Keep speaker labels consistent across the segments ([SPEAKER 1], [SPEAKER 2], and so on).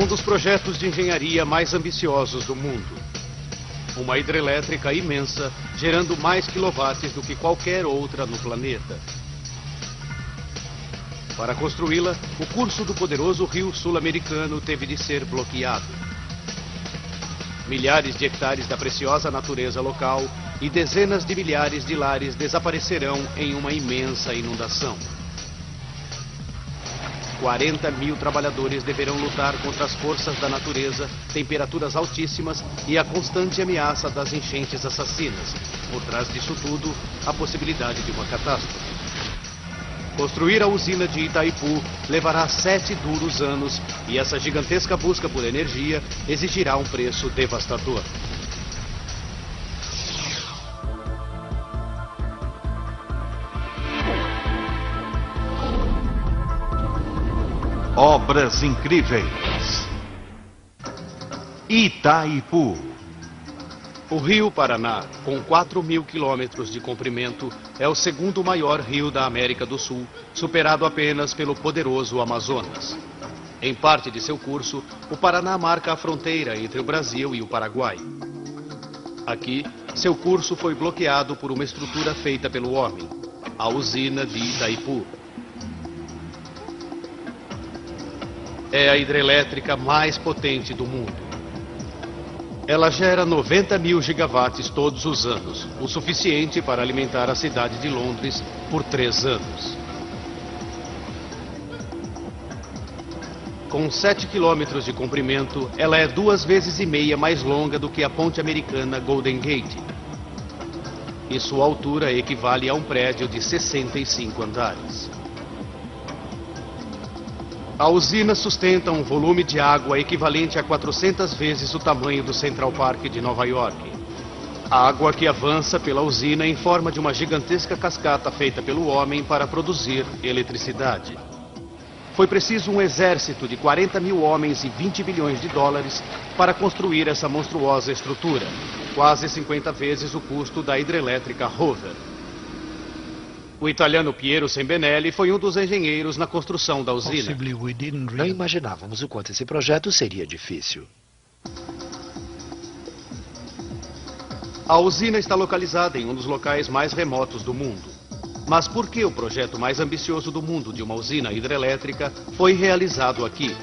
[SPEAKER 1] dos projetos de engenharia mais ambiciosos do mundo. Uma hidrelétrica imensa, gerando mais quilowatts do que qualquer outra no planeta. Para construí-la, o curso do poderoso rio sul-americano teve de ser bloqueado. Milhares de hectares da preciosa natureza local e dezenas de milhares de lares desaparecerão em uma imensa inundação. 40 mil trabalhadores deverão lutar contra as forças da natureza, temperaturas altíssimas e a constante ameaça das enchentes assassinas. Por trás disso tudo, a possibilidade de uma catástrofe. Construir a usina de Itaipu levará 7 duros anos e essa gigantesca busca por energia exigirá um preço devastador.
[SPEAKER 2] Obras incríveis. Itaipu.
[SPEAKER 1] O rio Paraná, com 4.000 quilômetros de comprimento, é o segundo maior rio da América do Sul, superado apenas pelo poderoso Amazonas. Em parte de seu curso, o Paraná marca a fronteira entre o Brasil e o Paraguai. Aqui, seu curso foi bloqueado por uma estrutura feita pelo homem, a usina de Itaipu. É a hidrelétrica mais potente do mundo. Ela gera 90 mil gigawatts todos os anos, o suficiente para alimentar a cidade de Londres por 3 anos. Com 7 quilômetros de comprimento, ela é 2,5 vezes mais longa do que a ponte americana Golden Gate. E sua altura equivale a um prédio de 65 andares. A usina sustenta um volume de água equivalente a 400 vezes o tamanho do Central Park de Nova York. Água que avança pela usina em forma de uma gigantesca cascata feita pelo homem para produzir eletricidade. Foi preciso um exército de 40 mil homens e 20 bilhões de dólares para construir essa monstruosa estrutura, quase 50 vezes o custo da hidrelétrica Hoover. O italiano Piero Sembinelli foi um dos engenheiros na construção da usina.
[SPEAKER 3] Não imaginávamos o quanto esse projeto seria difícil.
[SPEAKER 1] A usina está localizada em um dos locais mais remotos do mundo. Mas por que o projeto mais ambicioso do mundo de uma usina hidrelétrica foi realizado aqui?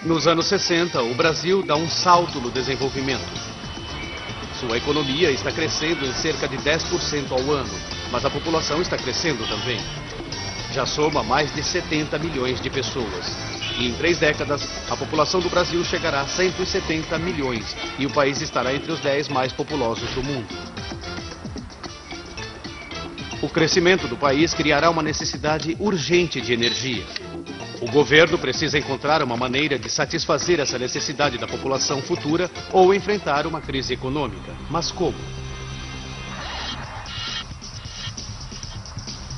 [SPEAKER 1] Nos anos 60, o Brasil dá um salto no desenvolvimento. Sua economia está crescendo em cerca de 10% ao ano, mas a população está crescendo também. Já soma mais de 70 milhões de pessoas. E em 3 décadas, a população do Brasil chegará a 170 milhões e o país estará entre os 10 mais populosos do mundo. O crescimento do país criará uma necessidade urgente de energia. O governo precisa encontrar uma maneira de satisfazer essa necessidade da população futura ou enfrentar uma crise econômica. Mas como?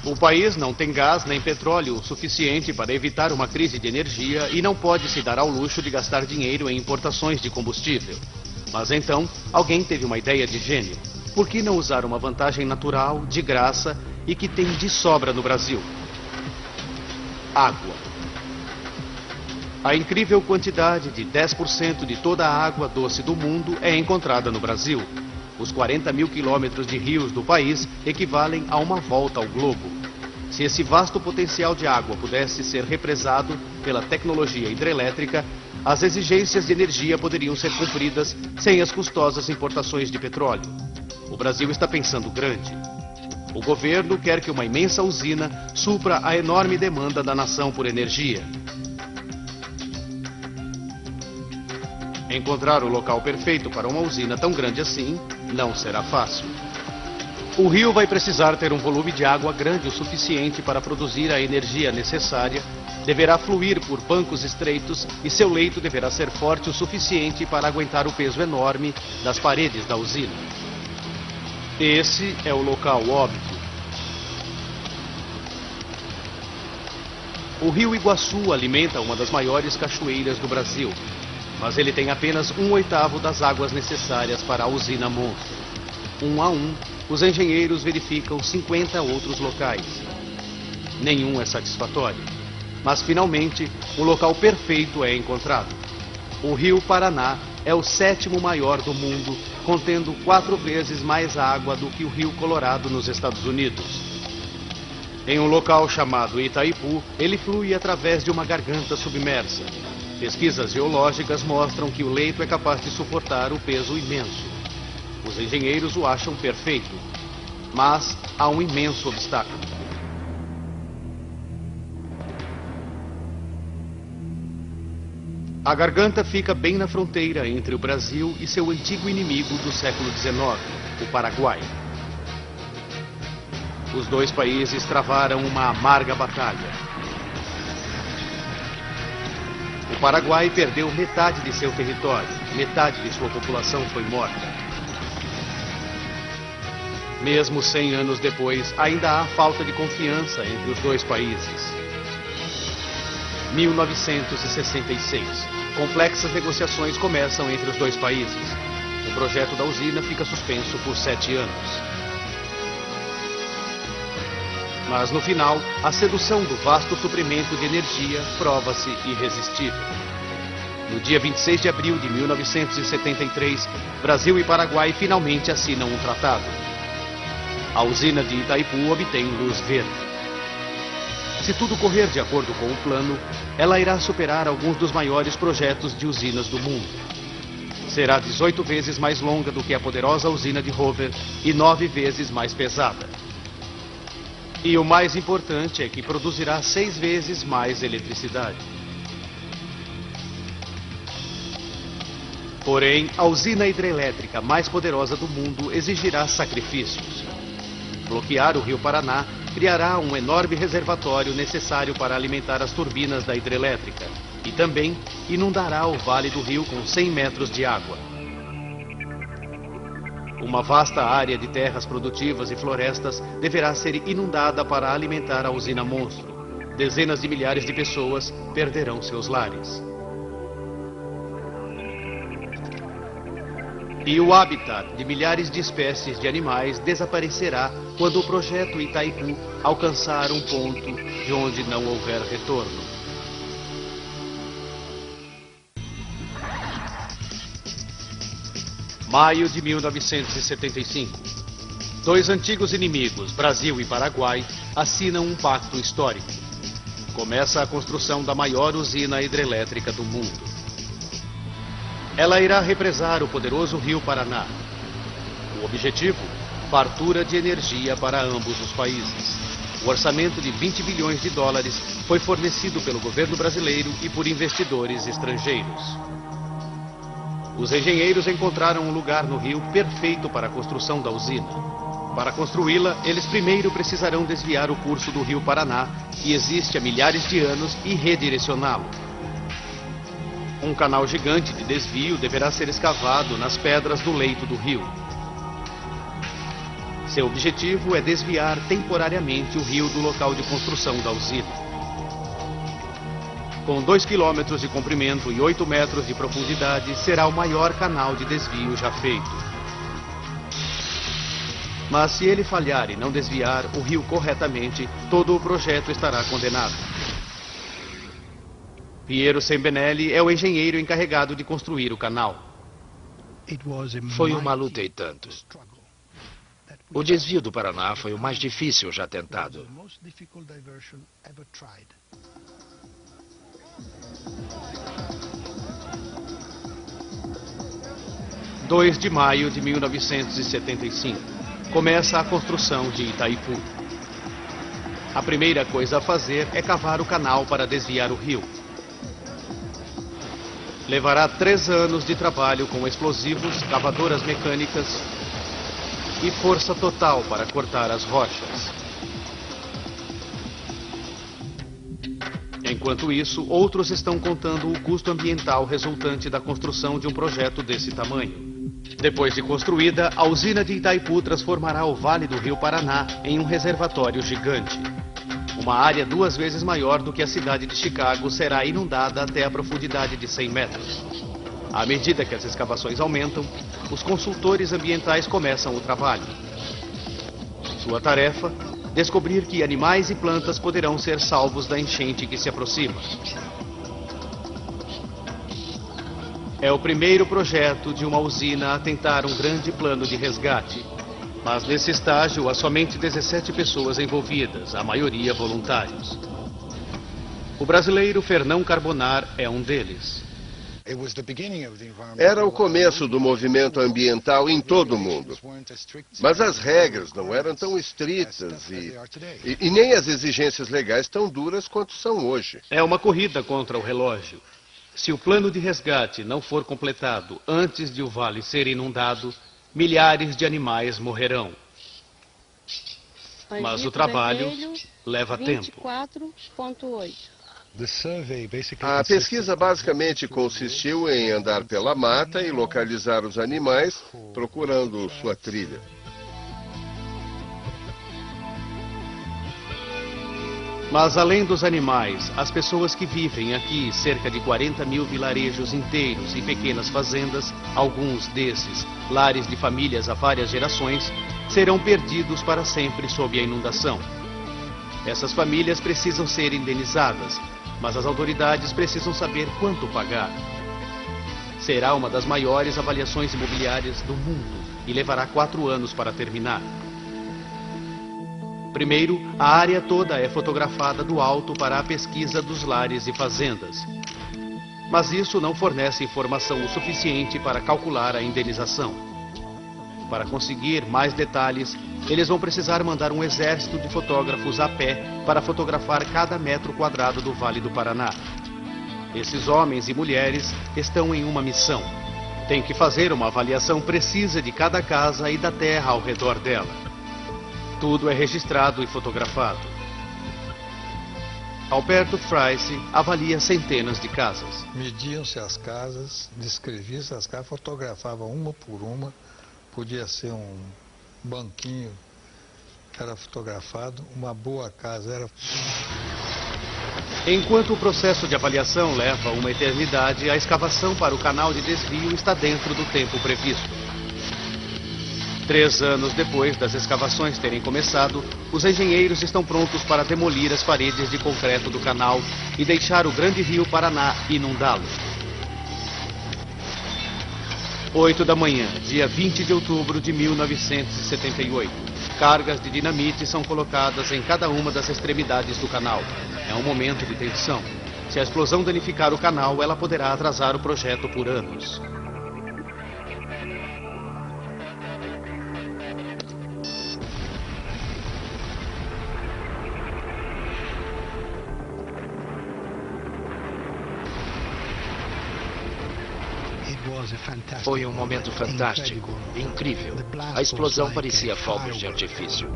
[SPEAKER 1] O país não tem gás nem petróleo o suficiente para evitar uma crise de energia e não pode se dar ao luxo de gastar dinheiro em importações de combustível. Mas então, alguém teve uma ideia de gênio. Por que não usar uma vantagem natural, de graça e que tem de sobra no Brasil? Água. A incrível quantidade de 10% de toda a água doce do mundo é encontrada no Brasil. Os 40 mil quilômetros de rios do país equivalem a uma volta ao globo. Se esse vasto potencial de água pudesse ser represado pela tecnologia hidrelétrica, as exigências de energia poderiam ser cumpridas sem as custosas importações de petróleo. O Brasil está pensando grande. O governo quer que uma imensa usina supra a enorme demanda da nação por energia. Encontrar o local perfeito para uma usina tão grande assim não será fácil. O rio vai precisar ter um volume de água grande o suficiente para produzir a energia necessária, deverá fluir por bancos estreitos e seu leito deverá ser forte o suficiente para aguentar o peso enorme das paredes da usina. Esse é o local óbvio. O rio Iguaçu alimenta uma das maiores cachoeiras do Brasil, mas ele tem apenas 1/8 das águas necessárias para a usina monstro. 1 a 1, os engenheiros verificam 50 outros locais. Nenhum é satisfatório, mas finalmente o local perfeito é encontrado. O rio Paraná é o 7º maior do mundo, contendo 4 vezes mais água do que o rio Colorado nos Estados Unidos. Em um local chamado Itaipu, ele flui através de uma garganta submersa. Pesquisas geológicas mostram que o leito é capaz de suportar o peso imenso. Os engenheiros o acham perfeito, mas há um imenso obstáculo. A garganta fica bem na fronteira entre o Brasil e seu antigo inimigo do século XIX, o Paraguai. Os dois países travaram uma amarga batalha. O Paraguai perdeu metade de seu território, metade de sua população foi morta. Mesmo 100 anos depois, ainda há falta de confiança entre os dois países. 1966. Complexas negociações começam entre os dois países. O projeto da usina fica suspenso por 7 anos. Mas no final, a sedução do vasto suprimento de energia prova-se irresistível. No dia 26 de abril de 1973, Brasil e Paraguai finalmente assinam um tratado. A usina de Itaipu obtém luz verde. Se tudo correr de acordo com o plano, ela irá superar alguns dos maiores projetos de usinas do mundo. Será 18 vezes mais longa do que a poderosa usina de Hoover e 9 vezes mais pesada. E o mais importante é que produzirá 6 vezes mais eletricidade. Porém, a usina hidrelétrica mais poderosa do mundo exigirá sacrifícios. Bloquear o rio Paraná criará um enorme reservatório necessário para alimentar as turbinas da hidrelétrica e também inundará o vale do rio com 100 metros de água. Uma vasta área de terras produtivas e florestas deverá ser inundada para alimentar a usina monstro. Dezenas de milhares de pessoas perderão seus lares. E o habitat de milhares de espécies de animais desaparecerá quando o projeto Itaipu alcançar um ponto de onde não houver retorno. Maio de 1975. Dois antigos inimigos, Brasil e Paraguai, assinam um pacto histórico. Começa a construção da maior usina hidrelétrica do mundo. Ela irá represar o poderoso rio Paraná. O objetivo? Fartura de energia para ambos os países. O orçamento de 20 bilhões de dólares foi fornecido pelo governo brasileiro e por investidores estrangeiros. Os engenheiros encontraram um lugar no rio perfeito para a construção da usina. Para construí-la, eles primeiro precisarão desviar o curso do rio Paraná, que existe há milhares de anos, e redirecioná-lo. Um canal gigante de desvio deverá ser escavado nas pedras do leito do rio. Seu objetivo é desviar temporariamente o rio do local de construção da usina. Com 2 quilômetros de comprimento e 8 metros de profundidade, será o maior canal de desvio já feito. Mas se ele falhar e não desviar o rio corretamente, todo o projeto estará condenado. Piero Sembinelli é o engenheiro encarregado de construir o canal.
[SPEAKER 3] Foi uma luta e tanto. O desvio do Paraná foi o mais difícil já tentado.
[SPEAKER 1] 2 de maio de 1975. Começa a construção de Itaipu. A primeira coisa a fazer é cavar o canal para desviar o rio. Levará 3 anos de trabalho com explosivos, cavadoras mecânicas e força total para cortar as rochas. Enquanto isso, outros estão contando o custo ambiental resultante da construção de um projeto desse tamanho. Depois de construída, a usina de Itaipu transformará o vale do rio Paraná em um reservatório gigante. Uma área 2 vezes maior do que a cidade de Chicago será inundada até a profundidade de 100 metros. À medida que as escavações aumentam, os consultores ambientais começam o trabalho. Sua tarefa? Descobrir que animais e plantas poderão ser salvos da enchente que se aproxima. É o primeiro projeto de uma usina a tentar um grande plano de resgate. Mas nesse estágio há somente 17 pessoas envolvidas, a maioria voluntários. O brasileiro Fernão Carbonar é um deles.
[SPEAKER 4] Era o começo do movimento ambiental em todo o mundo. Mas as regras não eram tão estritas e nem as exigências legais tão duras quanto são hoje.
[SPEAKER 1] É uma corrida contra o relógio. Se o plano de resgate não for completado antes de o vale ser inundado, milhares de animais morrerão. Mas o trabalho leva tempo.
[SPEAKER 5] 24,8.
[SPEAKER 4] A pesquisa basicamente consistiu em andar pela mata e localizar os animais, procurando sua trilha.
[SPEAKER 1] Mas além dos animais, as pessoas que vivem aqui, cerca de 40 mil vilarejos inteiros e pequenas fazendas, alguns desses, lares de famílias há várias gerações, serão perdidos para sempre sob a inundação. Essas famílias precisam ser indenizadas, mas as autoridades precisam saber quanto pagar. Será uma das maiores avaliações imobiliárias do mundo e levará 4 anos para terminar. Primeiro, a área toda é fotografada do alto para a pesquisa dos lares e fazendas. Mas isso não fornece informação o suficiente para calcular a indenização. Para conseguir mais detalhes, eles vão precisar mandar um exército de fotógrafos a pé para fotografar cada metro quadrado do Vale do Paraná. Esses homens e mulheres estão em uma missão. Têm que fazer uma avaliação precisa de cada casa e da terra ao redor dela. Tudo é registrado e fotografado. Alberto Frice avalia centenas de casas.
[SPEAKER 6] Mediam-se as casas, descreviam-se as casas, fotografavam uma por uma. Podia ser um banquinho, era fotografado, uma boa casa era...
[SPEAKER 1] Enquanto o processo de avaliação leva uma eternidade, a escavação para o canal de desvio está dentro do tempo previsto. 3 anos depois das escavações terem começado, os engenheiros estão prontos para demolir as paredes de concreto do canal e deixar o grande rio Paraná inundá-lo. 8 da manhã, dia 20 de outubro de 1978. Cargas de dinamite são colocadas em cada uma das extremidades do canal. É um momento de tensão. Se a explosão danificar o canal, ela poderá atrasar o projeto por anos.
[SPEAKER 3] Foi um momento fantástico, incrível. A explosão parecia fogos de artifício.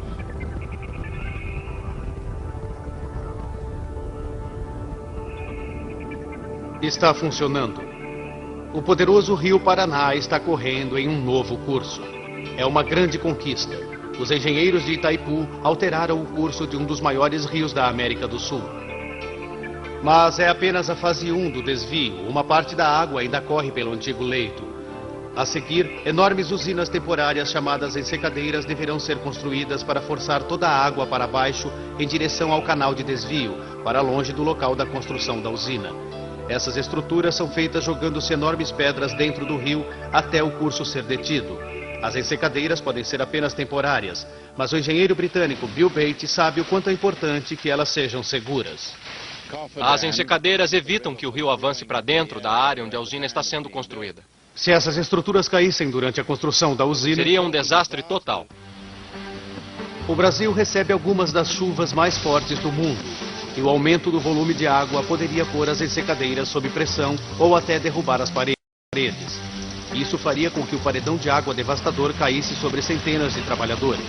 [SPEAKER 1] Está funcionando. O poderoso rio Paraná está correndo em um novo curso. É uma grande conquista. Os engenheiros de Itaipu alteraram o curso de um dos maiores rios da América do Sul. Mas é apenas a fase 1 do desvio. Uma parte da água ainda corre pelo antigo leito. A seguir, enormes usinas temporárias chamadas ensecadeiras deverão ser construídas para forçar toda a água para baixo em direção ao canal de desvio, para longe do local da construção da usina. Essas estruturas são feitas jogando-se enormes pedras dentro do rio até o curso ser detido. As ensecadeiras podem ser apenas temporárias, mas o engenheiro britânico Bill Bates sabe o quanto é importante que elas sejam seguras.
[SPEAKER 7] As ensecadeiras evitam que o rio avance para dentro da área onde a usina está sendo construída.
[SPEAKER 1] Se essas estruturas caíssem durante a construção da usina...
[SPEAKER 7] Seria um desastre total.
[SPEAKER 1] O Brasil recebe algumas das chuvas mais fortes do mundo. E o aumento do volume de água poderia pôr as ensecadeiras sob pressão ou até derrubar as paredes. Isso faria com que o paredão de água devastador caísse sobre centenas de trabalhadores.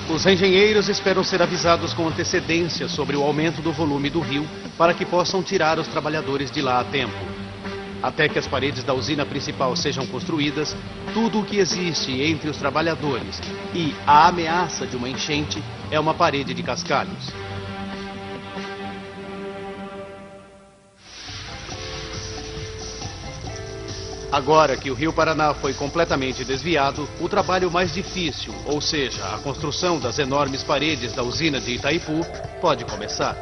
[SPEAKER 1] Os engenheiros esperam ser avisados com antecedência sobre o aumento do volume do rio para que possam tirar os trabalhadores de lá a tempo. Até que as paredes da usina principal sejam construídas, tudo o que existe entre os trabalhadores e a ameaça de uma enchente é uma parede de cascalhos. Agora que o Rio Paraná foi completamente desviado, o trabalho mais difícil, ou seja, a construção das enormes paredes da usina de Itaipu, pode começar.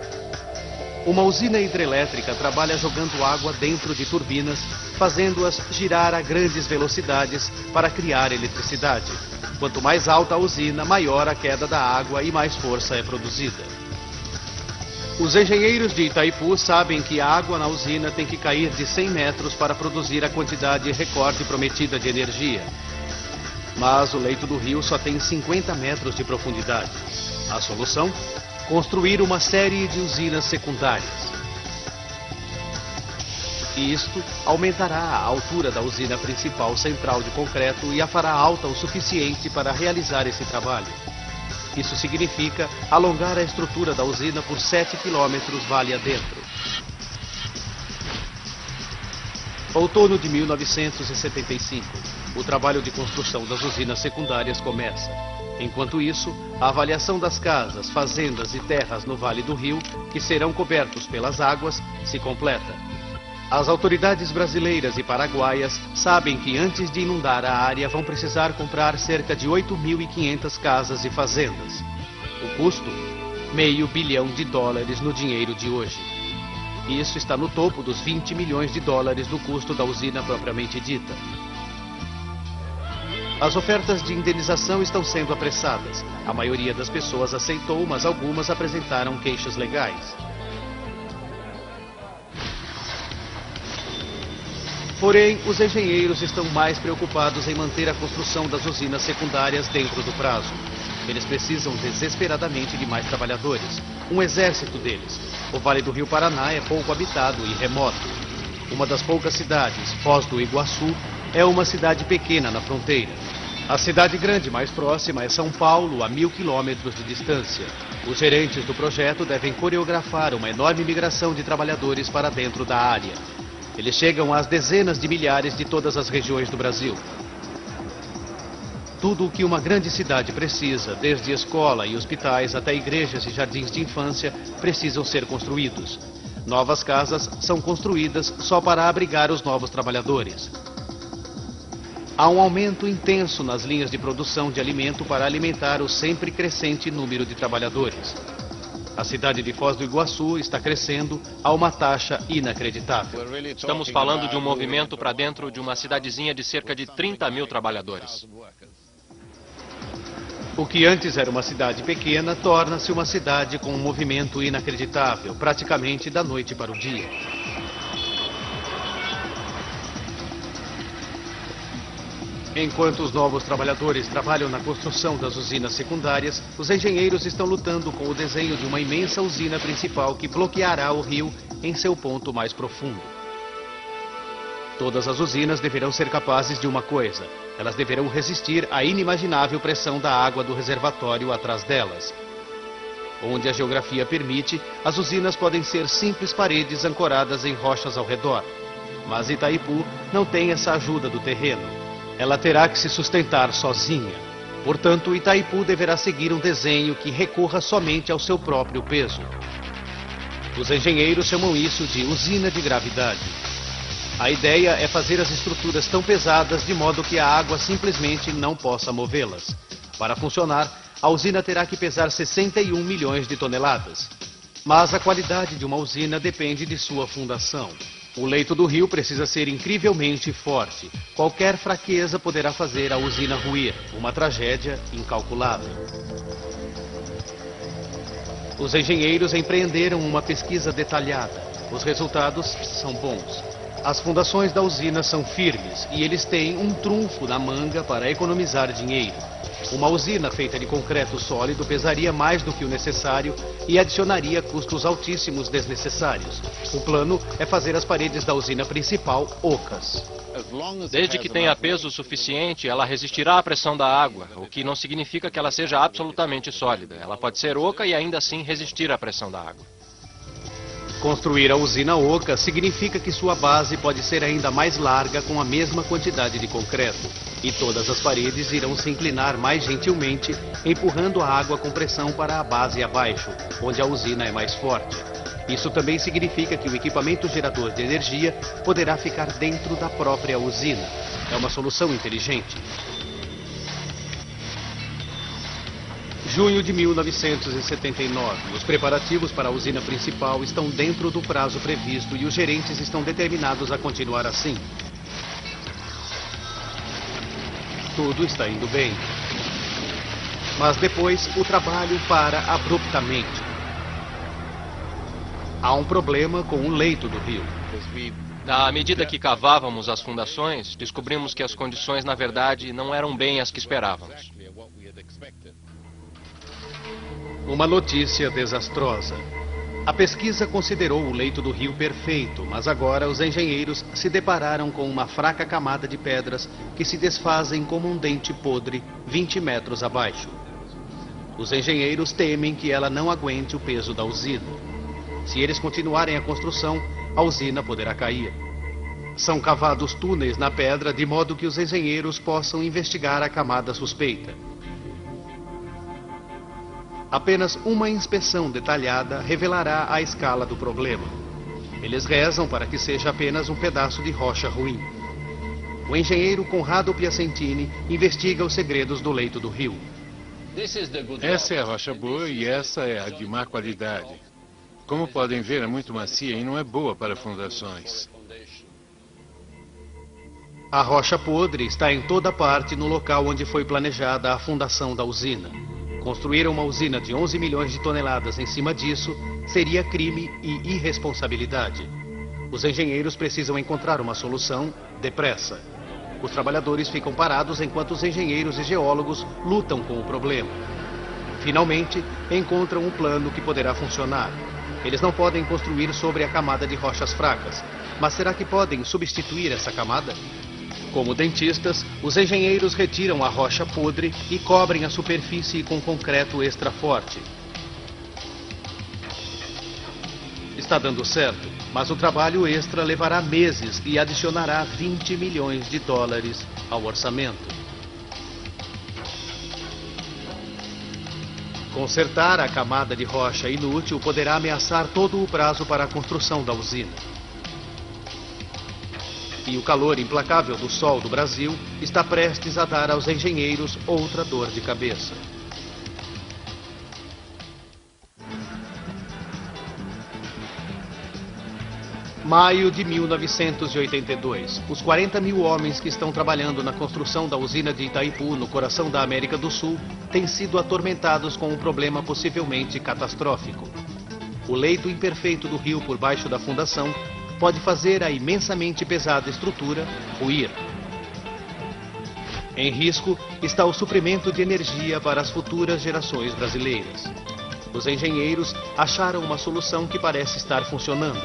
[SPEAKER 1] Uma usina hidrelétrica trabalha jogando água dentro de turbinas, fazendo-as girar a grandes velocidades para criar eletricidade. Quanto mais alta a usina, maior a queda da água e mais força é produzida. Os engenheiros de Itaipu sabem que a água na usina tem que cair de 100 metros para produzir a quantidade recorde prometida de energia. Mas o leito do rio só tem 50 metros de profundidade. A solução? Construir uma série de usinas secundárias. Isto aumentará a altura da usina principal central de concreto e a fará alta o suficiente para realizar esse trabalho. Isso significa alongar a estrutura da usina por 7 quilômetros vale adentro. Outono de 1975. O trabalho de construção das usinas secundárias começa. Enquanto isso, a avaliação das casas, fazendas e terras no Vale do Rio, que serão cobertos pelas águas, se completa. As autoridades brasileiras e paraguaias sabem que antes de inundar a área vão precisar comprar cerca de 8.500 casas e fazendas. O custo? $500 bilhão no dinheiro de hoje. Isso está no topo dos $20 milhões no custo da usina propriamente dita. As ofertas de indenização estão sendo apressadas. A maioria das pessoas aceitou, mas algumas apresentaram queixas legais. Porém, os engenheiros estão mais preocupados em manter a construção das usinas secundárias dentro do prazo. Eles precisam desesperadamente de mais trabalhadores, um exército deles. O Vale do Rio Paraná é pouco habitado e remoto. Uma das poucas cidades, Foz do Iguaçu, é uma cidade pequena na fronteira. A cidade grande mais próxima é São Paulo, a 1.000 quilômetros de distância. Os gerentes do projeto devem coreografar uma enorme migração de trabalhadores para dentro da área. Eles chegam às dezenas de milhares de todas as regiões do Brasil. Tudo o que uma grande cidade precisa, desde escola e hospitais até igrejas e jardins de infância, precisam ser construídos. Novas casas são construídas só para abrigar os novos trabalhadores. Há um aumento intenso nas linhas de produção de alimento para alimentar o sempre crescente número de trabalhadores. A cidade de Foz do Iguaçu está crescendo a uma taxa inacreditável.
[SPEAKER 7] Estamos falando de um movimento para dentro de uma cidadezinha de cerca de 30 mil trabalhadores.
[SPEAKER 1] O que antes era uma cidade pequena torna-se uma cidade com um movimento inacreditável, praticamente da noite para o dia. Enquanto os novos trabalhadores trabalham na construção das usinas secundárias, os engenheiros estão lutando com o desenho de uma imensa usina principal que bloqueará o rio em seu ponto mais profundo. Todas as usinas deverão ser capazes de uma coisa: elas deverão resistir à inimaginável pressão da água do reservatório atrás delas. Onde a geografia permite, as usinas podem ser simples paredes ancoradas em rochas ao redor. Mas Itaipu não tem essa ajuda do terreno. Ela terá que se sustentar sozinha. Portanto, Itaipu deverá seguir um desenho que recorra somente ao seu próprio peso. Os engenheiros chamam isso de usina de gravidade. A ideia é fazer as estruturas tão pesadas de modo que a água simplesmente não possa movê-las. Para funcionar, a usina terá que pesar 61 milhões de toneladas. Mas a qualidade de uma usina depende de sua fundação. O leito do rio precisa ser incrivelmente forte. Qualquer fraqueza poderá fazer a usina ruir, uma tragédia incalculável. Os engenheiros empreenderam uma pesquisa detalhada. Os resultados são bons. As fundações da usina são firmes e eles têm um trunfo na manga para economizar dinheiro. Uma usina feita de concreto sólido pesaria mais do que o necessário e adicionaria custos altíssimos desnecessários. O plano é fazer as paredes da usina principal ocas.
[SPEAKER 7] Desde que tenha peso suficiente, ela resistirá à pressão da água, o que não significa que ela seja absolutamente sólida. Ela pode ser oca e ainda assim resistir à pressão da água.
[SPEAKER 1] Construir a usina oca significa que sua base pode ser ainda mais larga com a mesma quantidade de concreto. E todas as paredes irão se inclinar mais gentilmente, empurrando a água com pressão para a base abaixo, onde a usina é mais forte. Isso também significa que o equipamento gerador de energia poderá ficar dentro da própria usina. É uma solução inteligente. Junho de 1979. Os preparativos para a usina principal estão dentro do prazo previsto e os gerentes estão determinados a continuar assim. Tudo está indo bem. Mas depois o trabalho para abruptamente. Há um problema com o leito do rio.
[SPEAKER 7] À medida que cavávamos as fundações, descobrimos que as condições, na verdade, não eram bem as que esperávamos.
[SPEAKER 1] Uma notícia desastrosa. A pesquisa considerou o leito do rio perfeito, mas agora os engenheiros se depararam com uma fraca camada de pedras que se desfazem como um dente podre 20 metros abaixo. Os engenheiros temem que ela não aguente o peso da usina. Se eles continuarem a construção, a usina poderá cair. São cavados túneis na pedra de modo que os engenheiros possam investigar a camada suspeita. Apenas uma inspeção detalhada revelará a escala do problema. Eles rezam para que seja apenas um pedaço de rocha ruim. O engenheiro Conrado Piacentini investiga os segredos do leito do rio.
[SPEAKER 8] Essa é a rocha boa e essa é a de má qualidade. Como podem ver, é muito macia e não é boa para fundações.
[SPEAKER 1] A rocha podre está em toda parte no local onde foi planejada a fundação da usina. Construir uma usina de 11 milhões de toneladas em cima disso seria crime e irresponsabilidade. Os engenheiros precisam encontrar uma solução depressa. Os trabalhadores ficam parados enquanto os engenheiros e geólogos lutam com o problema. Finalmente, encontram um plano que poderá funcionar. Eles não podem construir sobre a camada de rochas fracas, mas será que podem substituir essa camada? Como dentistas, os engenheiros retiram a rocha podre e cobrem a superfície com concreto extra forte. Está dando certo, mas o trabalho extra levará meses e adicionará 20 milhões de dólares ao orçamento. Consertar a camada de rocha inútil poderá ameaçar todo o prazo para a construção da usina. E o calor implacável do sol do Brasil está prestes a dar aos engenheiros outra dor de cabeça. Maio de 1982. Os 40 mil homens que estão trabalhando na construção da usina de Itaipu, no coração da América do Sul, têm sido atormentados com um problema possivelmente catastrófico. O leito imperfeito do rio por baixo da fundação pode fazer a imensamente pesada estrutura ruir. Em risco está o suprimento de energia para as futuras gerações brasileiras. Os engenheiros acharam uma solução que parece estar funcionando.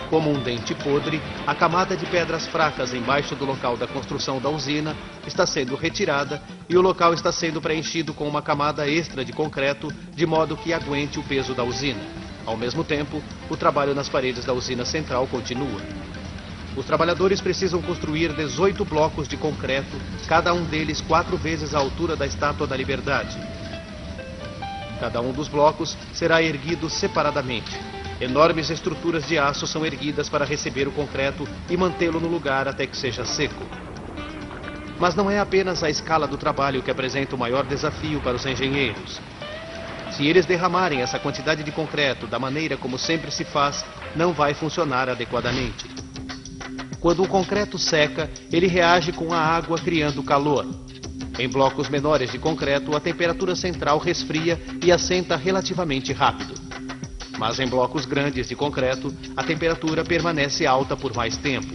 [SPEAKER 1] Como um dente podre, a camada de pedras fracas embaixo do local da construção da usina está sendo retirada e o local está sendo preenchido com uma camada extra de concreto de modo que aguente o peso da usina. Ao mesmo tempo, o trabalho nas paredes da usina central continua. Os trabalhadores precisam construir 18 blocos de concreto, cada um deles 4 vezes a altura da Estátua da Liberdade. Cada um dos blocos será erguido separadamente. Enormes estruturas de aço são erguidas para receber o concreto e mantê-lo no lugar até que seja seco. Mas não é apenas a escala do trabalho que apresenta o maior desafio para os engenheiros. Se eles derramarem essa quantidade de concreto da maneira como sempre se faz, não vai funcionar adequadamente. Quando o concreto seca, ele reage com a água criando calor. Em blocos menores de concreto, a temperatura central resfria e assenta relativamente rápido. Mas em blocos grandes de concreto, a temperatura permanece alta por mais tempo.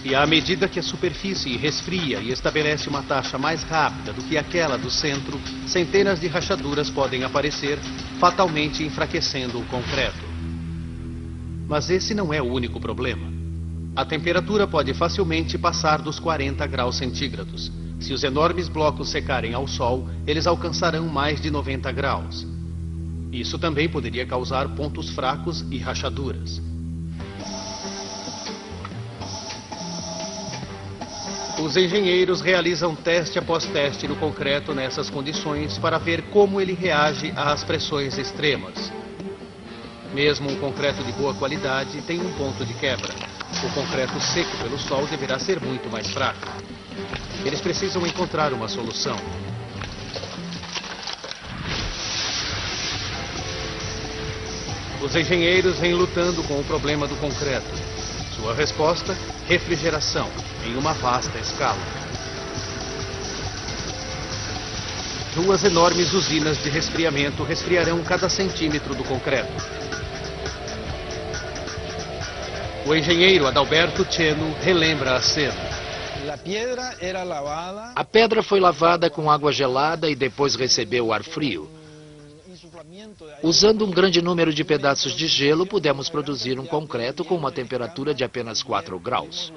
[SPEAKER 1] E à medida que a superfície resfria e estabelece uma taxa mais rápida do que aquela do centro, centenas de rachaduras podem aparecer, fatalmente enfraquecendo o concreto. Mas esse não é o único problema. A temperatura pode facilmente passar dos 40 graus centígrados. Se os enormes blocos secarem ao sol, eles alcançarão mais de 90 graus. Isso também poderia causar pontos fracos e rachaduras. Os engenheiros realizam teste após teste no concreto nessas condições para ver como ele reage às pressões extremas. Mesmo um concreto de boa qualidade tem um ponto de quebra. O concreto seco pelo sol deverá ser muito mais fraco. Eles precisam encontrar uma solução. Os engenheiros vêm lutando com o problema do concreto. Sua resposta? Refrigeração, em uma vasta escala. Duas enormes usinas de resfriamento resfriarão cada centímetro do concreto. O engenheiro Adalberto Chenu relembra a cena.
[SPEAKER 3] A pedra foi lavada com água gelada e depois recebeu ar frio. Usando um grande número de pedaços de gelo, pudemos produzir um concreto com uma temperatura de apenas 4 graus.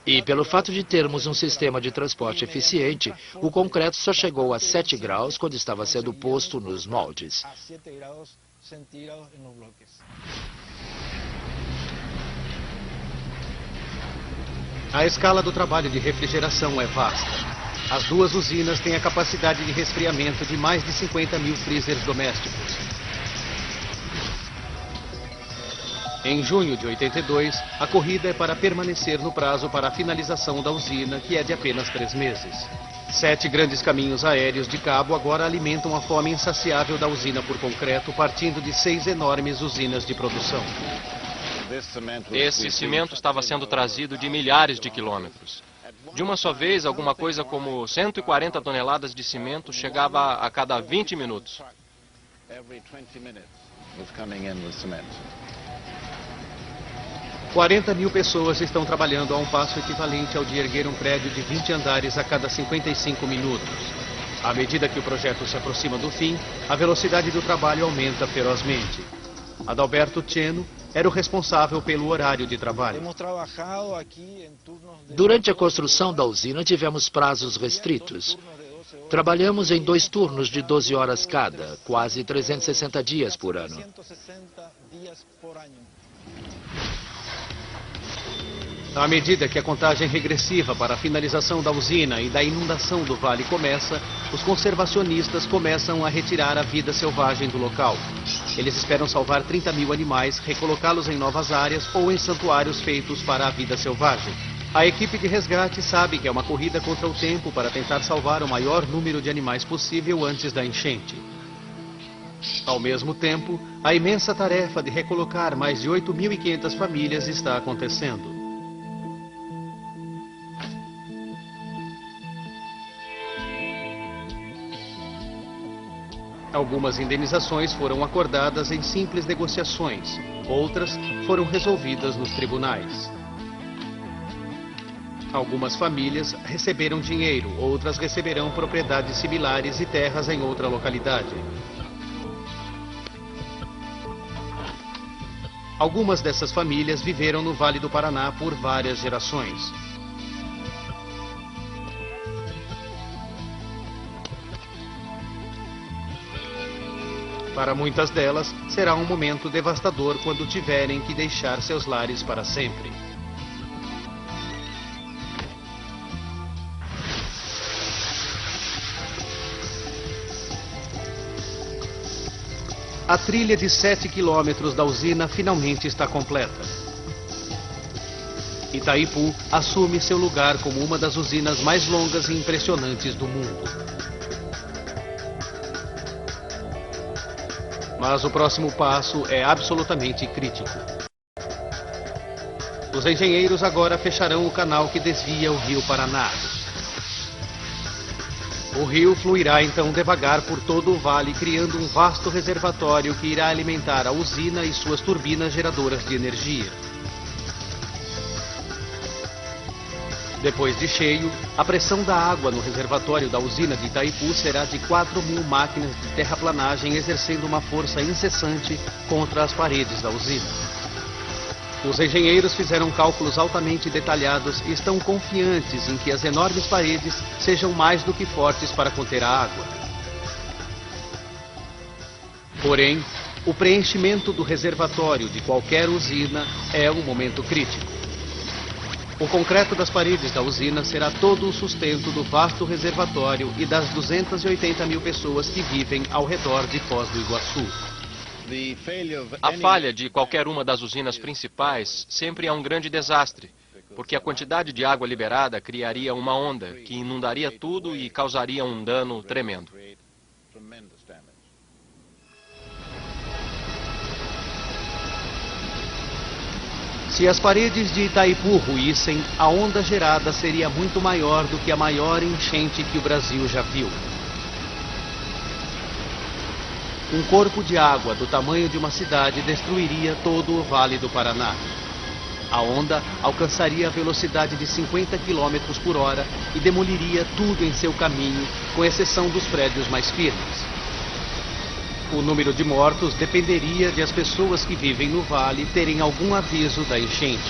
[SPEAKER 3] E pelo fato de termos um sistema de transporte eficiente, o concreto só chegou a 7 graus quando estava sendo posto nos moldes.
[SPEAKER 1] A escala do trabalho de refrigeração é vasta. As duas usinas têm a capacidade de resfriamento de mais de 50 mil freezers domésticos. Em junho de 82, a corrida é para permanecer no prazo para a finalização da usina, que é de apenas 3 meses. 7 grandes caminhos aéreos de cabo agora alimentam a fome insaciável da usina por concreto, partindo de 6 enormes usinas de produção.
[SPEAKER 7] Esse cimento estava sendo trazido de milhares de quilômetros. De uma só vez, alguma coisa como 140 toneladas de cimento chegava a cada 20 minutos.
[SPEAKER 1] 40 mil pessoas estão trabalhando a um passo equivalente ao de erguer um prédio de 20 andares a cada 55 minutos. À medida que o projeto se aproxima do fim, a velocidade do trabalho aumenta ferozmente. Adalberto Chenu era o responsável pelo horário de trabalho.
[SPEAKER 3] Durante a construção da usina, tivemos prazos restritos. Trabalhamos em 2 turnos de 12 horas cada, quase 360 dias por ano.
[SPEAKER 1] À medida que a contagem regressiva para a finalização da usina e da inundação do vale começa, os conservacionistas começam a retirar a vida selvagem do local. Eles esperam salvar 30 mil animais, recolocá-los em novas áreas ou em santuários feitos para a vida selvagem. A equipe de resgate sabe que é uma corrida contra o tempo para tentar salvar o maior número de animais possível antes da enchente. Ao mesmo tempo, a imensa tarefa de recolocar mais de 8.500 famílias está acontecendo. Algumas indenizações foram acordadas em simples negociações, outras foram resolvidas nos tribunais. Algumas famílias receberam dinheiro, outras receberão propriedades similares e terras em outra localidade. Algumas dessas famílias viveram no Vale do Paraná por várias gerações. Para muitas delas, será um momento devastador quando tiverem que deixar seus lares para sempre. A trilha de 7 quilômetros da usina finalmente está completa. Itaipu assume seu lugar como uma das usinas mais longas e impressionantes do mundo. Mas o próximo passo é absolutamente crítico. Os engenheiros agora fecharão o canal que desvia o rio Paraná. O rio fluirá então devagar por todo o vale, criando um vasto reservatório que irá alimentar a usina e suas turbinas geradoras de energia. Depois de cheio, a pressão da água no reservatório da usina de Itaipu será de 4.000 máquinas de terraplanagem exercendo uma força incessante contra as paredes da usina. Os engenheiros fizeram cálculos altamente detalhados e estão confiantes em que as enormes paredes sejam mais do que fortes para conter a água. Porém, o preenchimento do reservatório de qualquer usina é um momento crítico. O concreto das paredes da usina será todo o sustento do vasto reservatório e das 280 mil pessoas que vivem ao redor de Foz do Iguaçu.
[SPEAKER 7] A falha de qualquer uma das usinas principais sempre é um grande desastre, porque a quantidade de água liberada criaria uma onda que inundaria tudo e causaria um dano tremendo.
[SPEAKER 1] Se as paredes de Itaipu ruíssem, a onda gerada seria muito maior do que a maior enchente que o Brasil já viu. Um corpo de água do tamanho de uma cidade destruiria todo o Vale do Paraná. A onda alcançaria a velocidade de 50 km por hora e demoliria tudo em seu caminho, com exceção dos prédios mais firmes. O número de mortos dependeria de as pessoas que vivem no vale terem algum aviso da enchente.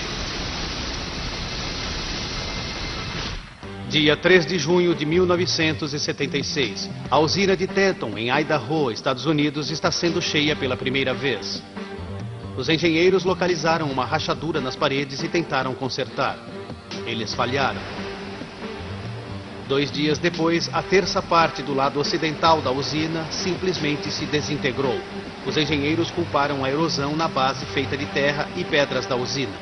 [SPEAKER 1] Dia 3 de junho de 1976, a usina de Teton, em Idaho, Estados Unidos, está sendo cheia pela primeira vez. Os engenheiros localizaram uma rachadura nas paredes e tentaram consertar. Eles falharam. 2 dias depois, a terça parte do lado ocidental da usina simplesmente se desintegrou. Os engenheiros culparam a erosão na base feita de terra e pedras da usina.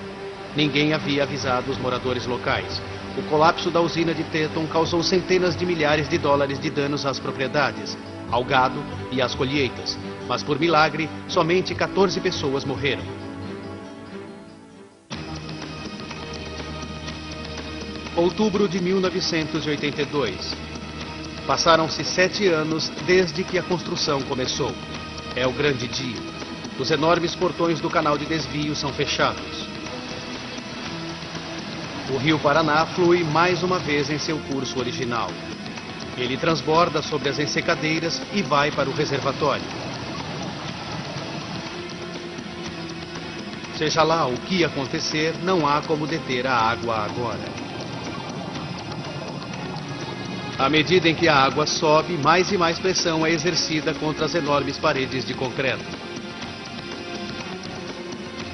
[SPEAKER 1] Ninguém havia avisado os moradores locais. O colapso da usina de Teton causou centenas de milhares de dólares de danos às propriedades, ao gado e às colheitas. Mas, por milagre, somente 14 pessoas morreram. Outubro de 1982. Passaram-se 7 anos desde que a construção começou. É o grande dia. Os enormes portões do canal de desvio são fechados. O rio Paraná flui mais uma vez em seu curso original. Ele transborda sobre as ensecadeiras e vai para o reservatório. Seja lá o que acontecer, não há como deter a água agora. À medida em que a água sobe, mais e mais pressão é exercida contra as enormes paredes de concreto.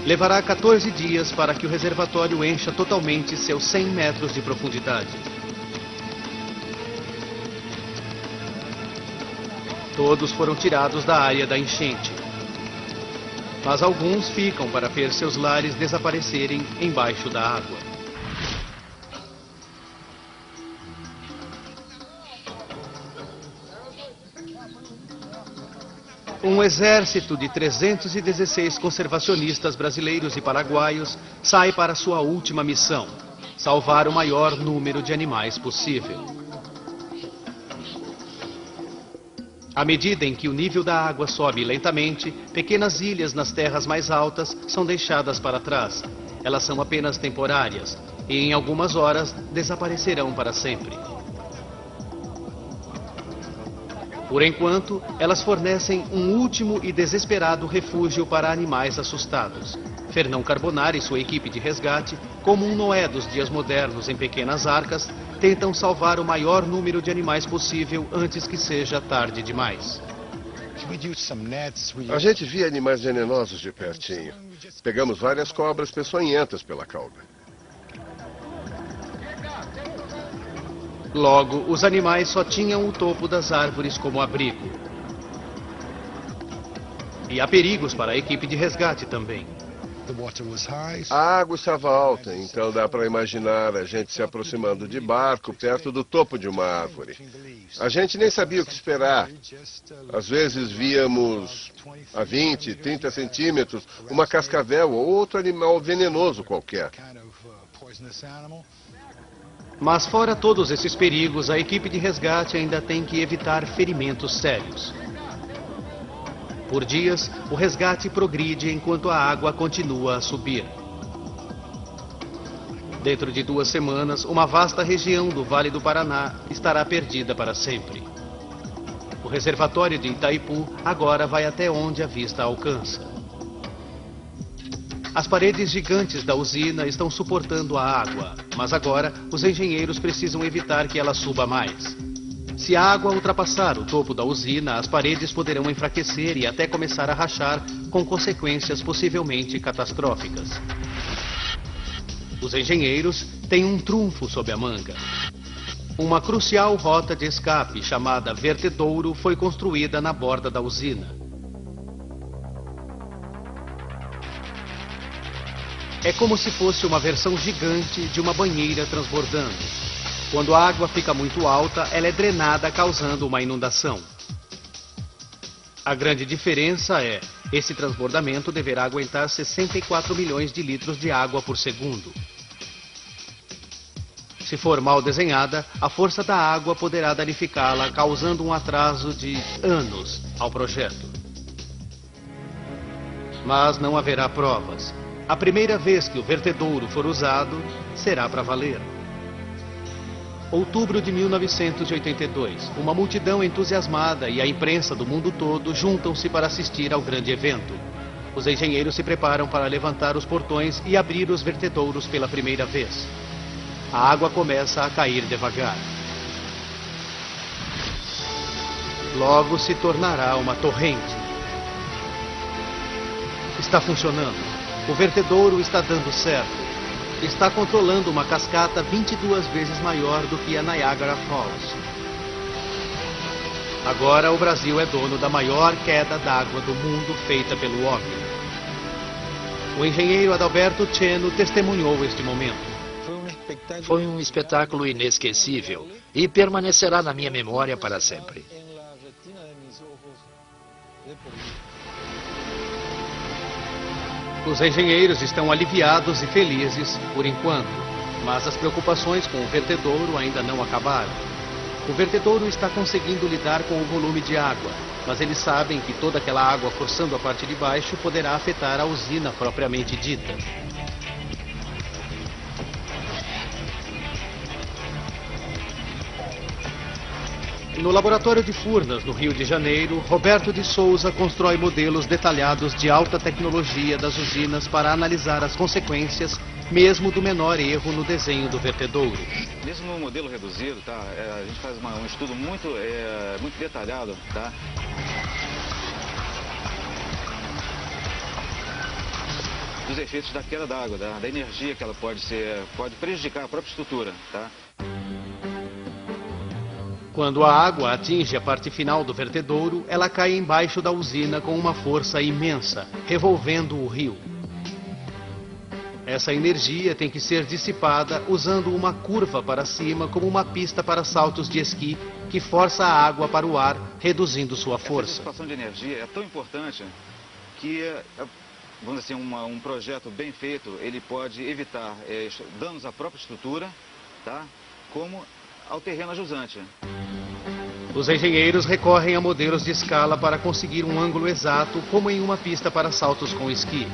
[SPEAKER 1] Levará 14 dias para que o reservatório encha totalmente seus 100 metros de profundidade. Todos foram tirados da área da enchente. Mas alguns ficam para ver seus lares desaparecerem embaixo da água. Um exército de 316 conservacionistas brasileiros e paraguaios sai para sua última missão: salvar o maior número de animais possível. À medida em que o nível da água sobe lentamente, pequenas ilhas nas terras mais altas são deixadas para trás. Elas são apenas temporárias e em algumas horas desaparecerão para sempre. Por enquanto, elas fornecem um último e desesperado refúgio para animais assustados. Fernão Carbonari e sua equipe de resgate, como um Noé dos dias modernos em pequenas arcas, tentam salvar o maior número de animais possível antes que seja tarde demais.
[SPEAKER 4] A gente via animais venenosos de pertinho. Pegamos várias cobras peçonhentas pela cauda.
[SPEAKER 1] Logo, os animais só tinham o topo das árvores como abrigo. E há perigos para a equipe de resgate também.
[SPEAKER 4] A água estava alta, então dá para imaginar a gente se aproximando de barco perto do topo de uma árvore. A gente nem sabia o que esperar. Às vezes víamos a 20, 30 centímetros uma cascavel ou outro animal venenoso qualquer.
[SPEAKER 1] Mas fora todos esses perigos, a equipe de resgate ainda tem que evitar ferimentos sérios. Por dias, o resgate progride enquanto a água continua a subir. Dentro de 2 semanas, uma vasta região do Vale do Paraná estará perdida para sempre. O reservatório de Itaipu agora vai até onde a vista alcança. As paredes gigantes da usina estão suportando a água, mas agora os engenheiros precisam evitar que ela suba mais. Se a água ultrapassar o topo da usina, as paredes poderão enfraquecer e até começar a rachar, com consequências possivelmente catastróficas. Os engenheiros têm um trunfo sob a manga. Uma crucial rota de escape, chamada vertedouro, foi construída na borda da usina. É como se fosse uma versão gigante de uma banheira transbordando. Quando a água fica muito alta, ela é drenada, causando uma inundação. A grande diferença é, esse transbordamento deverá aguentar 64 milhões de litros de água por segundo. Se for mal desenhada, a força da água poderá danificá-la, causando um atraso de anos ao projeto. Mas não haverá provas. A primeira vez que o vertedouro for usado, será para valer. Outubro de 1982, uma multidão entusiasmada e a imprensa do mundo todo juntam-se para assistir ao grande evento. Os engenheiros se preparam para levantar os portões e abrir os vertedouros pela primeira vez. A água começa a cair devagar. Logo se tornará uma torrente. Está funcionando. O vertedouro está dando certo. Está controlando uma cascata 22 vezes maior do que a Niagara Falls. Agora o Brasil é dono da maior queda d'água do mundo feita pelo homem. O engenheiro Adalberto Cheno testemunhou este momento.
[SPEAKER 3] Foi um espetáculo inesquecível e permanecerá na minha memória para sempre.
[SPEAKER 1] Os engenheiros estão aliviados e felizes por enquanto, mas as preocupações com o vertedouro ainda não acabaram. O vertedouro está conseguindo lidar com o volume de água, mas eles sabem que toda aquela água forçando a parte de baixo poderá afetar a usina propriamente dita. No laboratório de Furnas, no Rio de Janeiro, Roberto de Souza constrói modelos detalhados de alta tecnologia das usinas para analisar as consequências, mesmo do menor erro no desenho do vertedouro.
[SPEAKER 9] Mesmo no modelo reduzido, tá? A gente faz um estudo muito detalhado, tá? Dos efeitos da queda d'água, da energia que ela pode prejudicar a própria estrutura, tá?
[SPEAKER 1] Quando a água atinge a parte final do vertedouro, ela cai embaixo da usina com uma força imensa, revolvendo o rio. Essa energia tem que ser dissipada usando uma curva para cima como uma pista para saltos de esqui que força a água para o ar, reduzindo sua força.
[SPEAKER 9] A dissipação de energia é tão importante que, vamos dizer assim, um projeto bem feito, ele pode evitar danos à própria estrutura, tá? Como ao terreno ajusante.
[SPEAKER 1] Os engenheiros recorrem a modelos de escala para conseguir um ângulo exato, como em uma pista para saltos com esqui.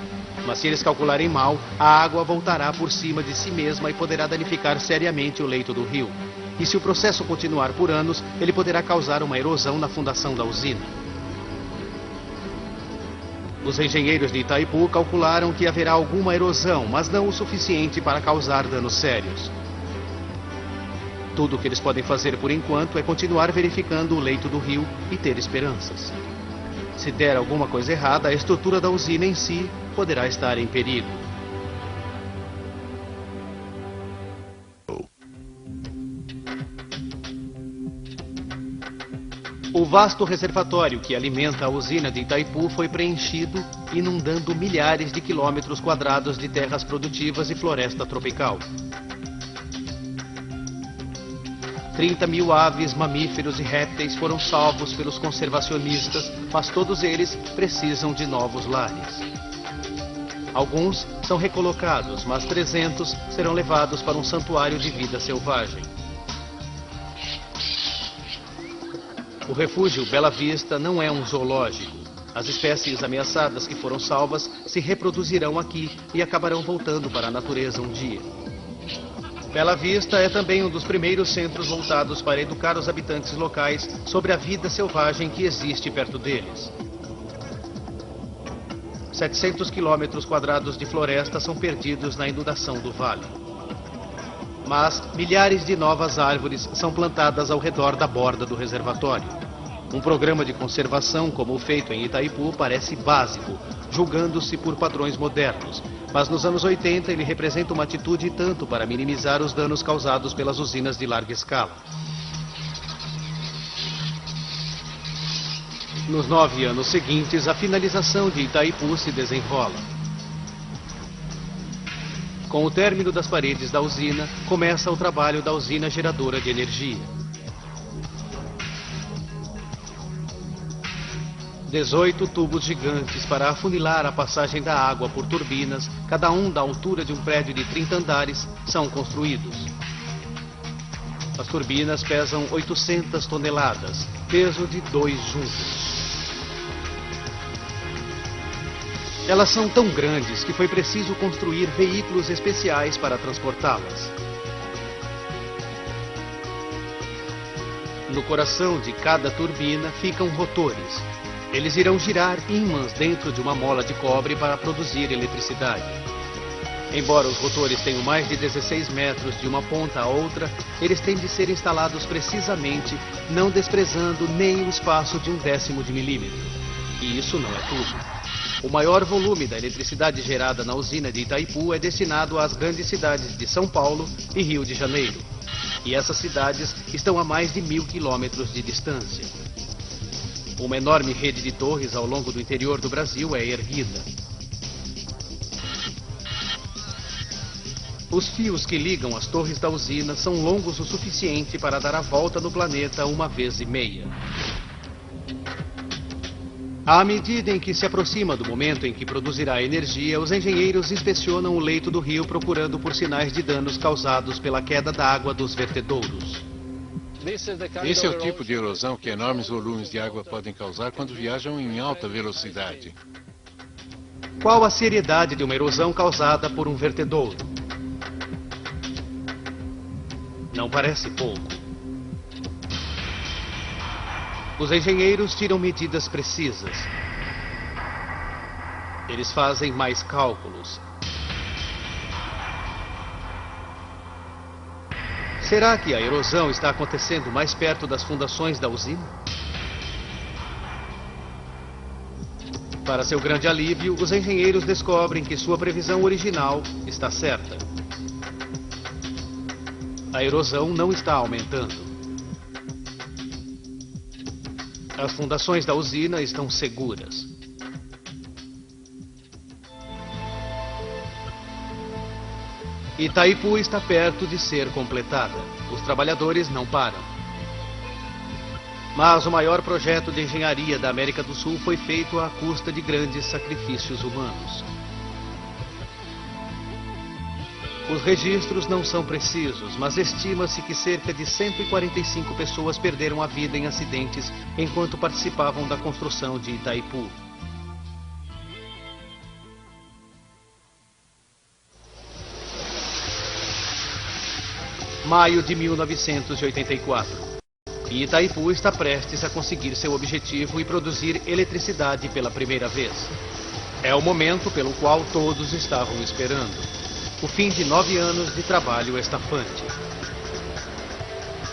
[SPEAKER 1] Mas se eles calcularem mal, a água voltará por cima de si mesma e poderá danificar seriamente o leito do rio. E se o processo continuar por anos, ele poderá causar uma erosão na fundação da usina. Os engenheiros de Itaipu calcularam que haverá alguma erosão, mas não o suficiente para causar danos sérios. Tudo o que eles podem fazer por enquanto é continuar verificando o leito do rio e ter esperanças. Se der alguma coisa errada, a estrutura da usina em si poderá estar em perigo. O vasto reservatório que alimenta a usina de Itaipu foi preenchido, inundando milhares de quilômetros quadrados de terras produtivas e floresta tropical. 30 mil aves, mamíferos e répteis foram salvos pelos conservacionistas, mas todos eles precisam de novos lares. Alguns são recolocados, mas 300 serão levados para um santuário de vida selvagem. O refúgio Bela Vista não é um zoológico. As espécies ameaçadas que foram salvas se reproduzirão aqui e acabarão voltando para a natureza um dia. Bela Vista é também um dos primeiros centros voltados para educar os habitantes locais sobre a vida selvagem que existe perto deles. 700 quilômetros quadrados de floresta são perdidos na inundação do vale. Mas milhares de novas árvores são plantadas ao redor da borda do reservatório. Um programa de conservação como o feito em Itaipu parece básico, julgando-se por padrões modernos. Mas nos anos 80 ele representa uma atitude tanto para minimizar os danos causados pelas usinas de larga escala. Nos 9 anos seguintes, a finalização de Itaipu se desenrola. Com o término das paredes da usina, começa o trabalho da usina geradora de energia. 18 tubos gigantes para afunilar a passagem da água por turbinas, cada um da altura de um prédio de 30 andares, são construídos. As turbinas pesam 800 toneladas, peso de 2 juncos. Elas são tão grandes que foi preciso construir veículos especiais para transportá-las. No coração de cada turbina ficam rotores. Eles irão girar ímãs dentro de uma mola de cobre para produzir eletricidade. Embora os rotores tenham mais de 16 metros de uma ponta a outra, eles têm de ser instalados precisamente, não desprezando nem o espaço de 1/10 de milímetro. E isso não é tudo. O maior volume da eletricidade gerada na usina de Itaipu é destinado às grandes cidades de São Paulo e Rio de Janeiro. E essas cidades estão a mais de 1.000 quilômetros de distância. Uma enorme rede de torres ao longo do interior do Brasil é erguida. Os fios que ligam as torres da usina são longos o suficiente para dar a volta no planeta 1,5 vezes. À medida em que se aproxima do momento em que produzirá energia, os engenheiros inspecionam o leito do rio procurando por sinais de danos causados pela queda d'água dos vertedouros.
[SPEAKER 8] Esse é o tipo de erosão que enormes volumes de água podem causar quando viajam em alta velocidade.
[SPEAKER 1] Qual a seriedade de uma erosão causada por um vertedouro? Não parece pouco. Os engenheiros tiram medidas precisas. Eles fazem mais cálculos. Será que a erosão está acontecendo mais perto das fundações da usina? Para seu grande alívio, os engenheiros descobrem que sua previsão original está certa. A erosão não está aumentando. As fundações da usina estão seguras. Itaipu está perto de ser completada. Os trabalhadores não param. Mas o maior projeto de engenharia da América do Sul foi feito à custa de grandes sacrifícios humanos. Os registros não são precisos, mas estima-se que cerca de 145 pessoas perderam a vida em acidentes enquanto participavam da construção de Itaipu. Maio de 1984. E Itaipu está prestes a conseguir seu objetivo e produzir eletricidade pela primeira vez. É o momento pelo qual todos estavam esperando. O fim de 9 anos de trabalho estafante.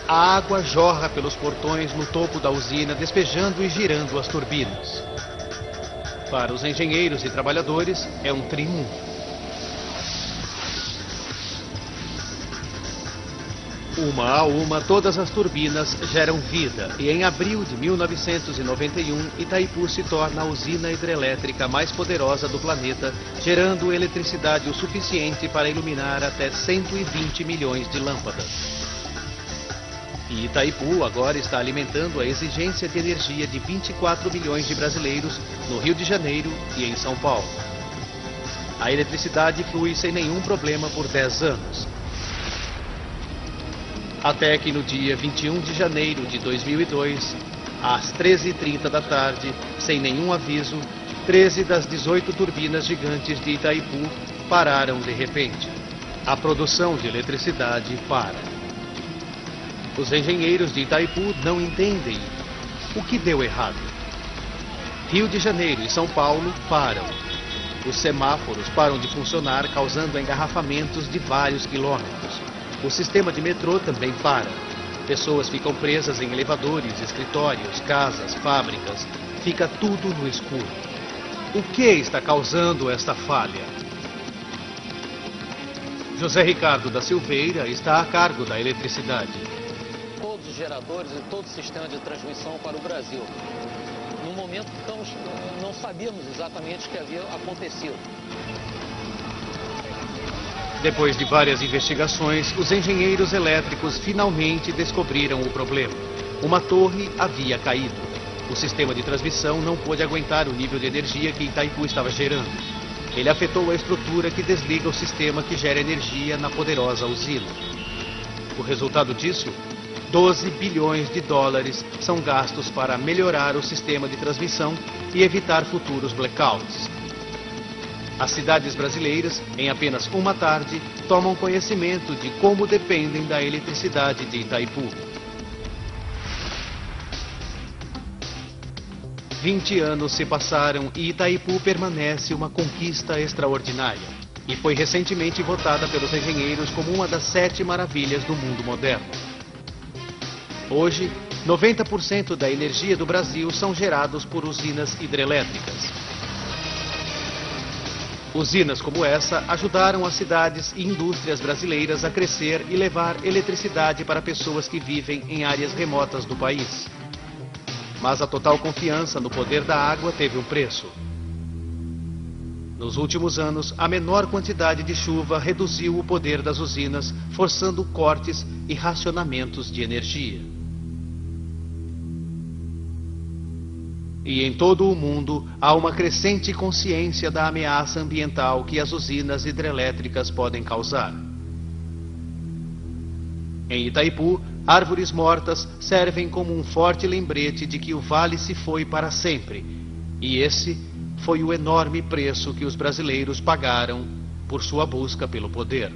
[SPEAKER 1] A água jorra pelos portões no topo da usina, despejando e girando as turbinas. Para os engenheiros e trabalhadores, é um triunfo. Uma a uma, todas as turbinas geram vida e em abril de 1991, Itaipu se torna a usina hidrelétrica mais poderosa do planeta, gerando eletricidade o suficiente para iluminar até 120 milhões de lâmpadas. E Itaipu agora está alimentando a exigência de energia de 24 milhões de brasileiros no Rio de Janeiro e em São Paulo. A eletricidade flui sem nenhum problema por 10 anos. Até que no dia 21 de janeiro de 2002, às 13h30 da tarde, sem nenhum aviso, 13 das 18 turbinas gigantes de Itaipu pararam de repente. A produção de eletricidade para. Os engenheiros de Itaipu não entendem o que deu errado. Rio de Janeiro e São Paulo param. Os semáforos param de funcionar, causando engarrafamentos de vários quilômetros. O sistema de metrô também para. Pessoas ficam presas em elevadores, escritórios, casas, fábricas. Fica tudo no escuro. O que está causando esta falha? José Ricardo da Silveira está a cargo da eletricidade.
[SPEAKER 10] Todos os geradores e todo o sistema de transmissão para o Brasil. No momento não sabíamos exatamente o que havia acontecido.
[SPEAKER 1] Depois de várias investigações, os engenheiros elétricos finalmente descobriram o problema. Uma torre havia caído. O sistema de transmissão não pôde aguentar o nível de energia que Itaipu estava gerando. Ele afetou a estrutura que desliga o sistema que gera energia na poderosa usina. O resultado disso? 12 bilhões de dólares são gastos para melhorar o sistema de transmissão e evitar futuros blackouts. As cidades brasileiras, em apenas uma tarde, tomam conhecimento de como dependem da eletricidade de Itaipu. 20 anos se passaram e Itaipu permanece uma conquista extraordinária. E foi recentemente votada pelos engenheiros como uma das 7 maravilhas do mundo moderno. Hoje, 90% da energia do Brasil são gerados por usinas hidrelétricas. Usinas como essa ajudaram as cidades e indústrias brasileiras a crescer e levar eletricidade para pessoas que vivem em áreas remotas do país. Mas a total confiança no poder da água teve um preço. Nos últimos anos, a menor quantidade de chuva reduziu o poder das usinas, forçando cortes e racionamentos de energia. E em todo o mundo, há uma crescente consciência da ameaça ambiental que as usinas hidrelétricas podem causar. Em Itaipu, árvores mortas servem como um forte lembrete de que o vale se foi para sempre. E esse foi o enorme preço que os brasileiros pagaram por sua busca pelo poder.